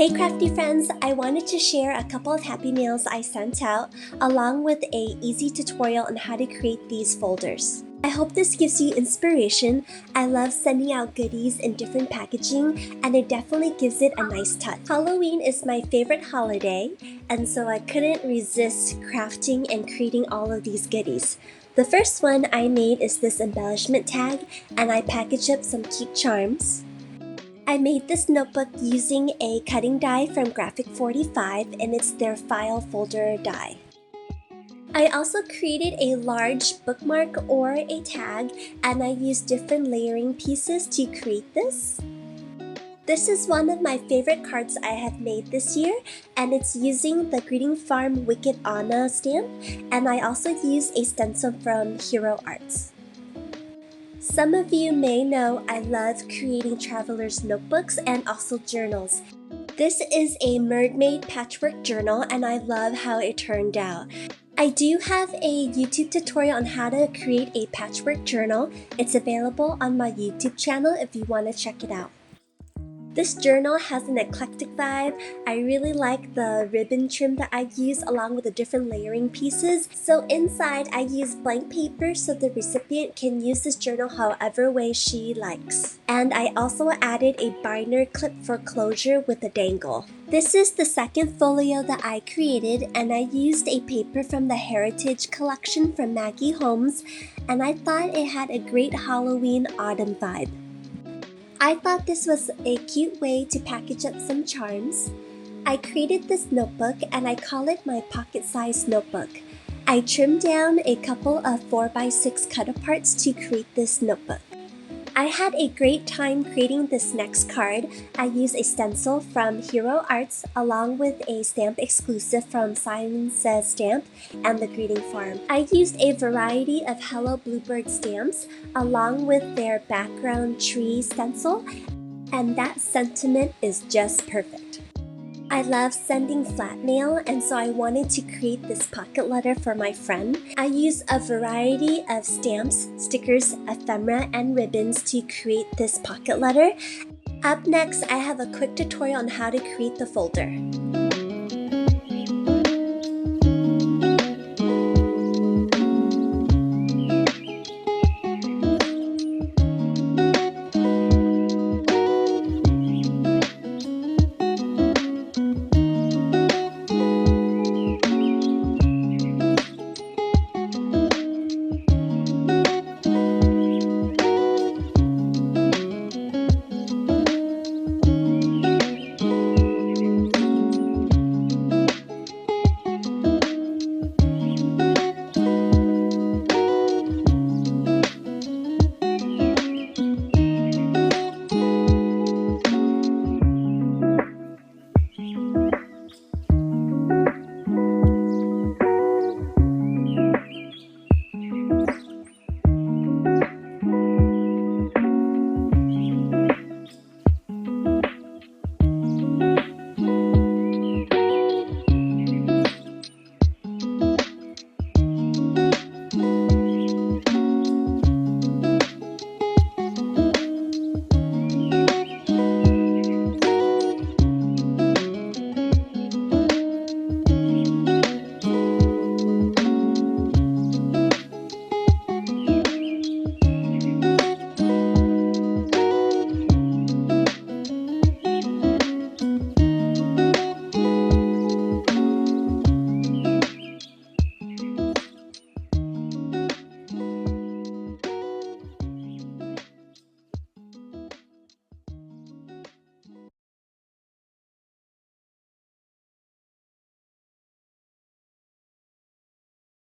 Hey crafty friends, I wanted to share a couple of happy mails I sent out along with a easy tutorial on how to create these folders. I hope this gives you inspiration. I love sending out goodies in different packaging and it definitely gives it a nice touch. Halloween is my favorite holiday and so I couldn't resist crafting and creating all of these goodies. The first one I made is this embellishment tag and I packaged up some cute charms. I made this notebook using a cutting die from Graphic 45 and it's their file folder die. I also created a large bookmark or a tag and I used different layering pieces to create this. This is one of my favorite cards I have made this year and it's using the Greeting Farm Wicked Anna stamp and I also used a stencil from Hero Arts. Some of you may know I love creating traveler's notebooks and also journals. This is a mermaid patchwork journal and I love how it turned out. I do have a YouTube tutorial on how to create a patchwork journal. It's available on my YouTube channel if you want to check it out. This journal has an eclectic vibe. I really like the ribbon trim that I use along with the different layering pieces. So inside I use blank paper so the recipient can use this journal however way she likes. And I also added a binder clip for closure with a dangle. This is the second folio that I created and I used a paper from the Heritage collection from Maggie Holmes and I thought it had a great Halloween autumn vibe. I thought this was a cute way to package up some charms. I created this notebook and I call it my pocket-sized notebook. I trimmed down a couple of 4x6 cut-aparts to create this notebook. I had a great time creating this next card. I used a stencil from Hero Arts along with a stamp exclusive from Simon Says Stamp and the Greeting Farm. I used a variety of Hello Bluebird stamps along with their background tree stencil, and that sentiment is just perfect. I love sending flat mail and so I wanted to create this pocket letter for my friend. I used a variety of stamps, stickers, ephemera, and ribbons to create this pocket letter. Up next, I have a quick tutorial on how to create the folder.